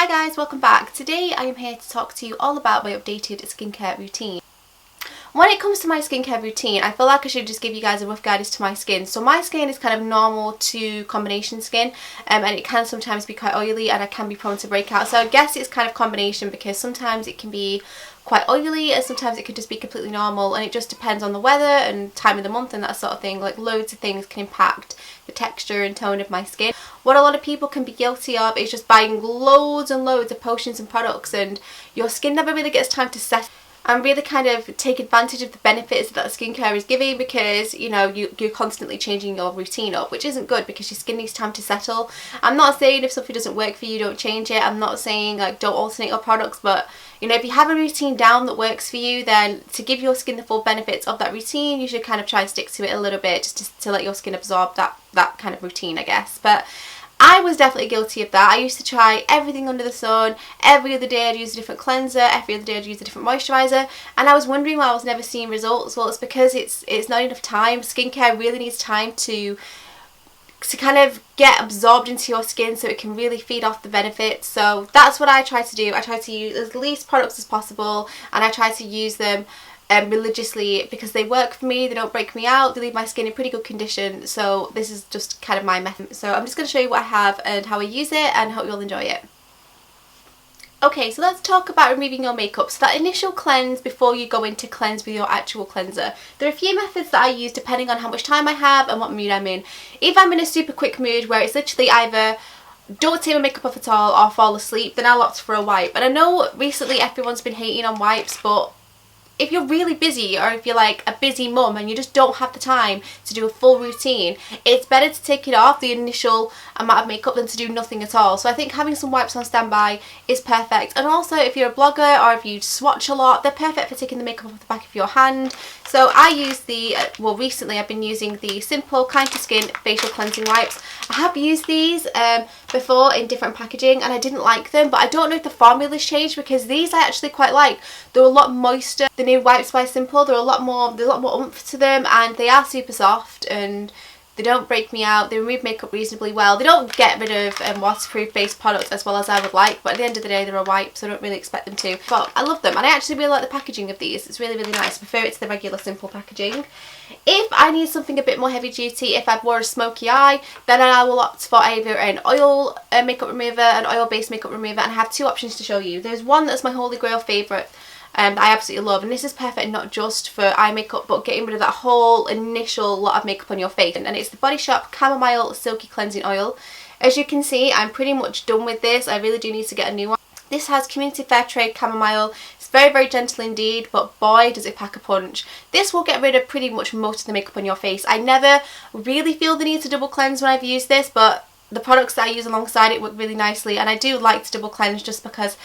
Hi guys, welcome back. Today I am here to talk to you all about my updated skincare routine. When it comes to my skincare routine, I feel like I should just give you guys a rough guide as to my skin. So my skin is kind of normal to combination skin, and it can sometimes be quite oily and I can be prone to breakout. So I guess it's kind of combination because sometimes it can be quite oily and sometimes it could just be completely normal, and it just depends on the weather and time of the month and that sort of thing. Like loads of things can impact the texture and tone of my skin. What a lot of people can be guilty of is just buying loads and loads of potions and products, and your skin never really gets time to set and really kind of take advantage of the benefits that skincare is giving, because you know you're constantly changing your routine up, which isn't good because your skin needs time to settle. I'm not saying if something doesn't work for you, don't change it. I'm not saying like don't alternate your products, but you know, if you have a routine down that works for you, then to give your skin the full benefits of that routine, you should kind of try and stick to it a little bit, just to let your skin absorb that kind of routine, I guess. But I was definitely guilty of that. I used to try everything under the sun. Every other day I'd use a different cleanser, every other day I'd use a different moisturiser, and I was wondering why I was never seeing results. Well, it's because it's not enough time. Skincare really needs time to kind of get absorbed into your skin so it can really feed off the benefits. So that's what I try to do. I try to use as least products as possible, and I try to use them religiously because they work for me. They don't break me out, they leave my skin in pretty good condition. So this is just kind of my method. So I'm just going to show you what I have and how I use it, and hope you'll enjoy it. Okay, so let's talk about removing your makeup. So that initial cleanse before you go in to cleanse with your actual cleanser. There are a few methods that I use depending on how much time I have and what mood I'm in. If I'm in a super quick mood where it's literally either don't take my makeup off at all or fall asleep, then I'll opt for a wipe. And I know recently everyone's been hating on wipes, but if you're really busy, or if you're like a busy mum and you just don't have the time to do a full routine, it's better to take it off the initial amount of makeup than to do nothing at all. So I think having some wipes on standby is perfect. And also if you're a blogger or if you swatch a lot, they're perfect for taking the makeup off the back of your hand. So I use the, well recently I've been using the Simple Kind to Skin facial cleansing wipes. I have used these before in different packaging and I didn't like them, but I don't know if the formula's changed because these I actually quite like. They're a lot moister. The new wipes by Simple, there's a lot more oomph to them, and they are super soft and they don't break me out. They remove makeup reasonably well. They don't get rid of waterproof based products as well as I would like, but at the end of the day they're a wipe, so I don't really expect them to. But I love them, and I actually really like the packaging of these. It's really, really nice. I prefer it to the regular Simple packaging. If I need something a bit more heavy duty, if I've wore a smoky eye, then I will opt for either an oil makeup remover, an oil based makeup remover, and I have two options to show you. There's one that's my holy grail favourite, that I absolutely love, and this is perfect not just for eye makeup but getting rid of that whole initial lot of makeup on your face, and it's the Body Shop Chamomile Silky Cleansing Oil. As you can see, I'm pretty much done with this. I really do need to get a new one. This has community fair trade chamomile. It's very, very gentle indeed, but boy does it pack a punch. This will get rid of pretty much most of the makeup on your face. I never really feel the need to double cleanse when I've used this, but the products that I use alongside it work really nicely, and I do like to double cleanse just because,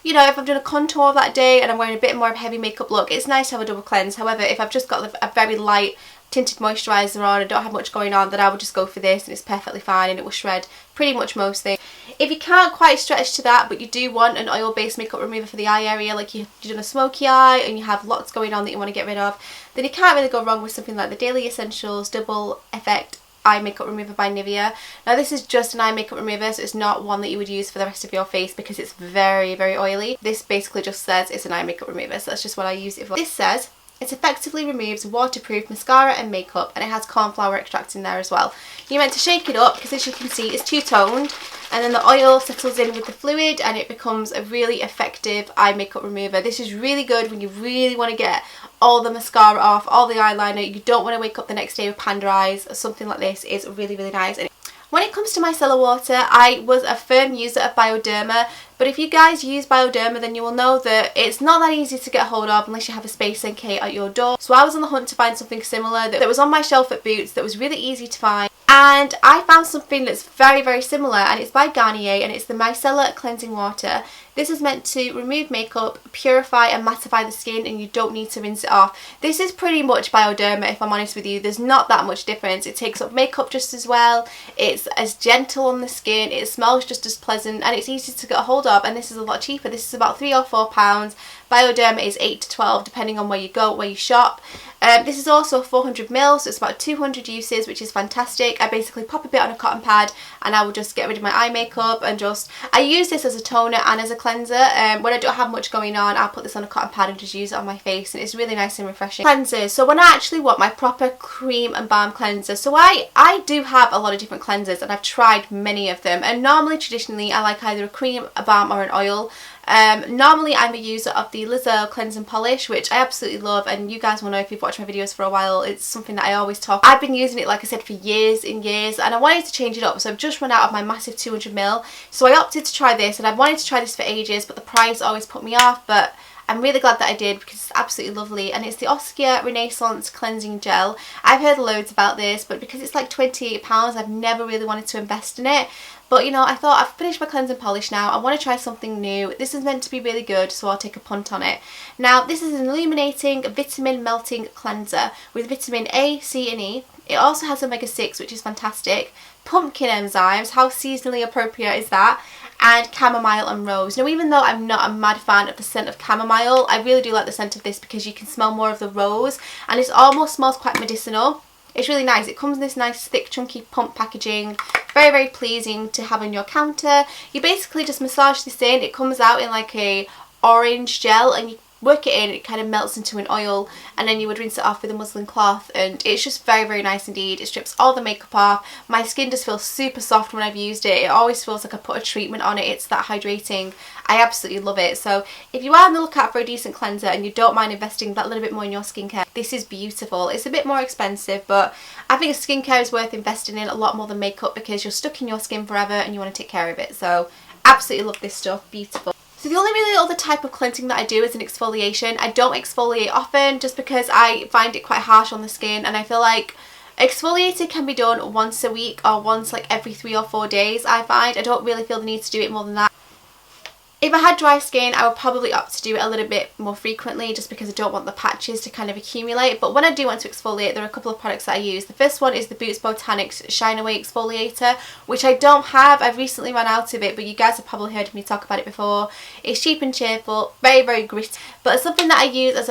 you know, if I've done a contour that day and I'm wearing a bit more of a heavy makeup look, it's nice to have a double cleanse. However, if I've just got a very light tinted moisturiser on and don't have much going on, then I would just go for this and it's perfectly fine and it will shred pretty much most things. If you can't quite stretch to that but you do want an oil based makeup remover for the eye area, like you've done a smoky eye and you have lots going on that you want to get rid of, then you can't really go wrong with something like the Daily Essentials Double Effect Eye Makeup Remover by Nivea. Now this is just an eye makeup remover, so it's not one that you would use for the rest of your face because it's very, very oily. This basically just says it's an eye makeup remover, so that's just what I use it for. This says it effectively removes waterproof mascara and makeup, and it has cornflower extract in there as well. You're meant to shake it up because, as you can see, it's two-toned, and then the oil settles in with the fluid and it becomes a really effective eye makeup remover. This is really good when you really want to get all the mascara off, all the eyeliner. You don't want to wake up the next day with panda eyes. Something like this is really, really nice. And when it comes to micellar water, I was a firm user of Bioderma, but if you guys use Bioderma then you will know that it's not that easy to get hold of unless you have a Space NK at your door. So I was on the hunt to find something similar that was on my shelf at Boots, that was really easy to find, and I found something that's very, very similar, and it's by Garnier, and it's the Micellar Cleansing Water. This is meant to remove makeup, purify and mattify the skin, and you don't need to rinse it off. This is pretty much Bioderma, if I'm honest with you. There's not that much difference. It takes up makeup just as well, it's as gentle on the skin, it smells just as pleasant, and it's easy to get a hold of, and this is a lot cheaper. This is about £3 or £4. Bioderma is 8 to 12 depending on where you go, where you shop. This is also 400ml, so it's about 200 uses, which is fantastic. I basically pop a bit on a cotton pad and I will just get rid of my eye makeup and I use this as a toner and as a cleanser. When I don't have much going on, I'll put this on a cotton pad and just use it on my face, and it's really nice and refreshing. Cleansers. So when I actually want my proper cream and balm cleanser, so I do have a lot of different cleansers and I've tried many of them, and normally traditionally I like either a cream, a balm or an oil. Normally I'm a user of the Elixir Cleanse and Polish, which I absolutely love, and you guys will know if you've watched my videos for a while, it's something that I always talk. I've been using it, like I said, for years and years, and I wanted to change it up, so I've just run out of my massive 200ml, so I opted to try this, and I've wanted to try this for ages, but the price always put me off, but I'm really glad that I did because it's absolutely lovely, and it's the Askia Renaissance Cleansing Gel. I've heard loads about this, but because it's like £28, I've never really wanted to invest in it. But you know, I thought I've finished my cleanse and polish now, I want to try something new. This is meant to be really good, so I'll take a punt on it. Now, this is an Illuminating Vitamin Melting Cleanser with vitamin A, C and E. It also has omega-6, which is fantastic. Pumpkin enzymes, how seasonally appropriate is that? And chamomile and rose. Now, even though I'm not a mad fan of the scent of chamomile, I really do like the scent of this because you can smell more of the rose, and it almost smells quite medicinal. It's really nice. It comes in this nice thick chunky pump packaging, very very pleasing to have on your counter. You basically just massage this in, it comes out in like a orange gel, and you work it in, it kind of melts into an oil, and then you would rinse it off with a muslin cloth, and it's just very very nice indeed. It strips all the makeup off. My skin just feels super soft when I've used it. It always feels like I put a treatment on it. It's that hydrating. I absolutely love it. So if you are on the lookout for a decent cleanser and you don't mind investing that little bit more in your skincare, this is beautiful. It's a bit more expensive, but I think skincare is worth investing in a lot more than makeup because you're stuck in your skin forever and you want to take care of it. So absolutely love this stuff. Beautiful. So the only really other type of cleansing that I do is an exfoliation. I don't exfoliate often just because I find it quite harsh on the skin, and I feel like exfoliating can be done once a week or once like every 3 or 4 days. I don't really feel the need to do it more than that. If I had dry skin, I would probably opt to do it a little bit more frequently just because I don't want the patches to kind of accumulate. But when I do want to exfoliate, there are a couple of products that I use. The first one is the Botanics Shine Away Exfoliator, which I don't have. I've recently run out of it, but you guys have probably heard me talk about it before. It's cheap and cheerful, very very gritty, but it's something that I use as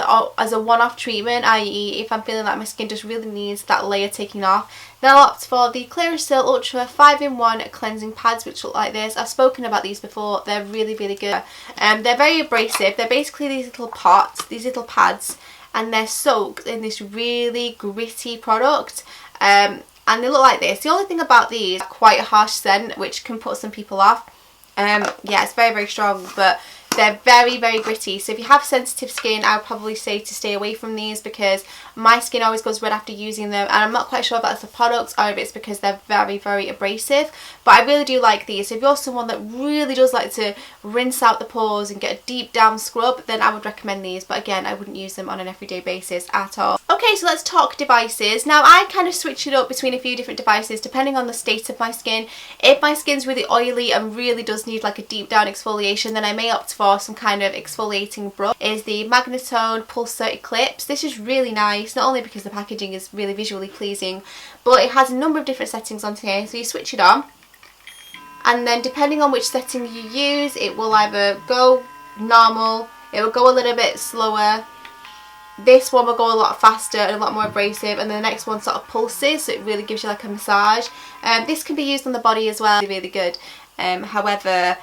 a one-off treatment, i.e. if I'm feeling like my skin just really needs that layer taking off. Then I'll opt for the Clearasil Ultra 5-in-1 cleansing pads, which look like this. I've spoken about these before. They're really really good. They're very abrasive. They're basically these little pots, these little pads, and they're soaked in this really gritty product. And they look like this. The only thing about these, quite a harsh scent, which can put some people off. Yeah, it's very very strong, but they're very very gritty, so if you have sensitive skin, I would probably say to stay away from these because my skin always goes red after using them, and I'm not quite sure if that's the products or if it's because they're very very abrasive. But I really do like these. If you're someone that really does like to rinse out the pores and get a deep down scrub, then I would recommend these, but again, I wouldn't use them on an everyday basis at all. Okay, so let's talk devices. Now, I kind of switch it up between a few different devices depending on the state of my skin. If my skin's really oily and really does need like a deep down exfoliation, then I may opt for some kind of exfoliating brush. Is the Magnetone Pulsar Eclipse. This is really nice, not only because the packaging is really visually pleasing, but it has a number of different settings on here. So you switch it on, and then depending on which setting you use, it will either go normal, it will go a little bit slower, this one will go a lot faster and a lot more abrasive, and then the next one sort of pulses, so it really gives you like a massage. This can be used on the body as well, really good. However,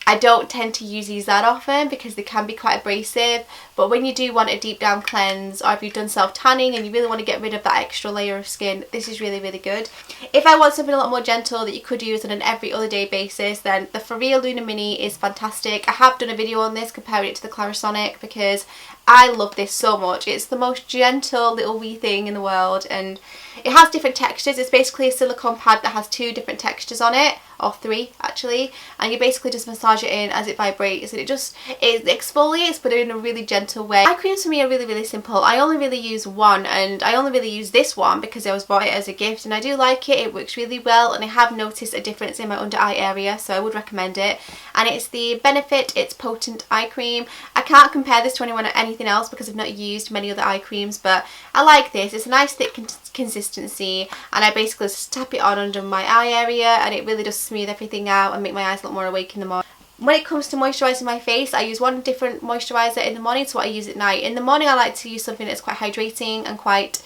I don't tend to use these that often because they can be quite abrasive, but when you do want a deep down cleanse, or if you've done self tanning and you really want to get rid of that extra layer of skin, this is really really good. If I want something a lot more gentle that you could use on an every other day basis, then the Foreo Luna Mini is fantastic. I have done a video on this comparing it to the Clarisonic because I love this so much. It's the most gentle little wee thing in the world, and it has different textures. It's basically a silicone pad that has 2 different textures on it, or 3 actually, and you basically just massage it in as it vibrates, and it exfoliates but in a really gentle way. Eye creams for me are really really simple. I only really use one, and I only really use this one because I was bought it as a gift, and I do like it. It works really well, and I have noticed a difference in my under eye area, so I would recommend it. And it's the Benefit It's Potent Eye Cream. I can't compare this to anything else because I've not used many other eye creams, but I like this. It's a nice thick consistency, and I basically just tap it on under my eye area, and it really does smooth everything out and make my eyes look more awake in the morning. When it comes to moisturising my face, I use one different moisturiser in the morning to what I use at night. In the morning I like to use something that's quite hydrating and quite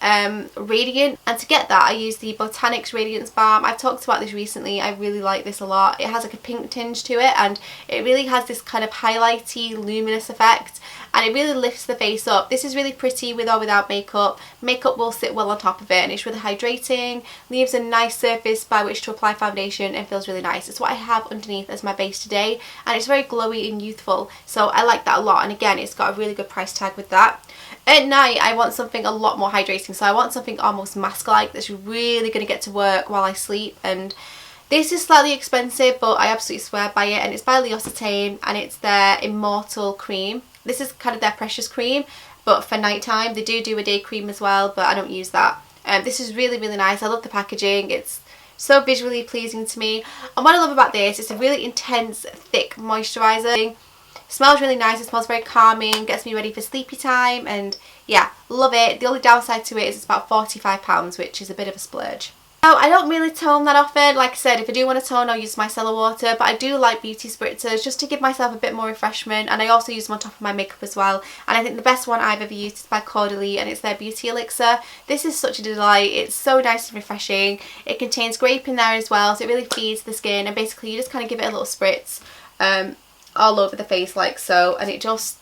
radiant, and to get that I use the Botanics Radiance Balm. I've talked about this recently. I really like this a lot. It has like a pink tinge to it, and it really has this kind of highlighty luminous effect, and it really lifts the face up. This is really pretty with or without makeup. Makeup will sit well on top of it, and it's really hydrating, leaves a nice surface by which to apply foundation, and feels really nice. It's what I have underneath as my base today, and it's very glowy and youthful, so I like that a lot. And again, it's got a really good price tag with that. At night I want something a lot more hydrating, so I want something almost mask-like that's really going to get to work while I sleep, and this is slightly expensive but I absolutely swear by it, and it's by L'Occitane, and it's their Immortal Cream. This is kind of their precious cream, but for nighttime. They do a day cream as well, but I don't use that. This is really, really nice. I love the packaging. It's so visually pleasing to me, and what I love about this, it's a really intense, thick moisturiser. Smells really nice. It smells very calming, gets me ready for sleepy time, and yeah, love it. The only downside to it is it's about £45, which is a bit of a splurge. Now, I don't really tone that often. Like I said, if I do want to tone, I'll use micellar water, but I do like beauty spritzers just to give myself a bit more refreshment, and I also use them on top of my makeup as well. And I think the best one I've ever used is by Caudalie, and it's their Beauty Elixir. This is such a delight. It's so nice and refreshing. It contains grape in there as well, so it really feeds the skin, and basically you just kind of give it a little spritz all over the face like so, and it just,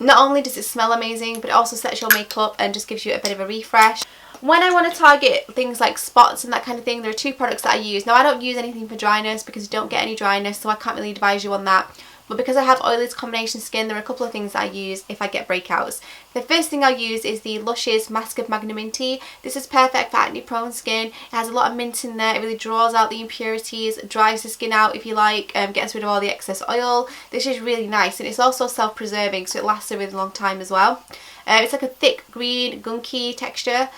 not only does it smell amazing, but it also sets your makeup and just gives you a bit of a refresh. When I want to target things like spots and that kind of thing, there are two products that I use. Now, I don't use anything for dryness because you don't get any dryness, so I can't really advise you on that. But because I have oily to combination skin, there are a couple of things that I use if I get breakouts. The first thing I'll use is the Lush's Mask of Magnaminty. This is perfect for acne prone skin. It has a lot of mint in there. It really draws out the impurities, dries the skin out if you like, gets rid of all the excess oil. This is really nice, and it's also self-preserving, so it lasts a really long time as well. It's like a thick green gunky texture.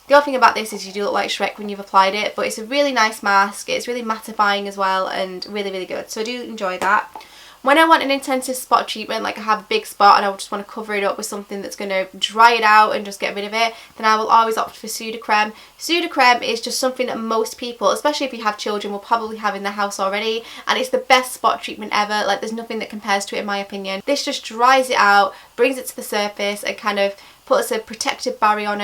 The other thing about this is you do look like Shrek when you've applied it, but it's a really nice mask. It's really mattifying as well, and really, really good. So I do enjoy that. When I want an intensive spot treatment, like I have a big spot and I just want to cover it up with something that's going to dry it out and just get rid of it, then I will always opt for Sudocreme. Sudocreme is just something that most people, especially if you have children, will probably have in their house already, and it's the best spot treatment ever. Like, there's nothing that compares to it in my opinion. This just dries it out, brings it to the surface, and kind of puts a protective barrier on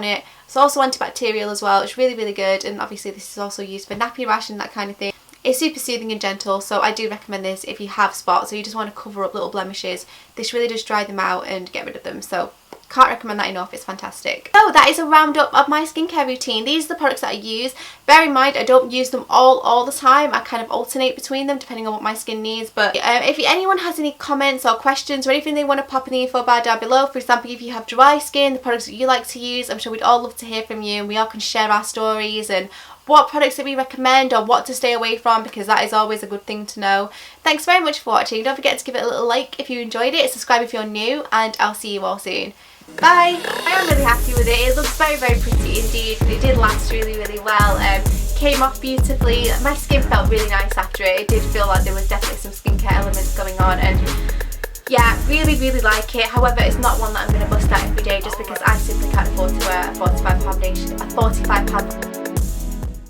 it. It's also antibacterial as well. It's really, really good, and obviously this is also used for nappy rash and that kind of thing. It's super soothing and gentle, so I do recommend this if you have spots or you just want to cover up little blemishes. This really does dry them out and get rid of them, so can't recommend that enough. It's fantastic. So that is a roundup of my skincare routine. These are the products that I use. Bear in mind, I don't use them all the time. I kind of alternate between them depending on what my skin needs. But if anyone has any comments or questions or anything they want to pop in the info bar down below, for example, if you have dry skin, the products that you like to use, I'm sure we'd all love to hear from you, and we all can share our stories and what products that we recommend or what to stay away from, because that is always a good thing to know. Thanks very much for watching. Don't forget to give it a little like if you enjoyed it, subscribe if you're new, and I'll see you all soon. Bye! I am really happy with it. It looks very, very pretty indeed, and it did last really, really well. Came off beautifully. My skin felt really nice after it. It did feel like there was definitely some skincare elements going on, and yeah, really, really like it. However, it's not one that I'm going to bust out every day just because I simply can't afford to wear a £45 foundation.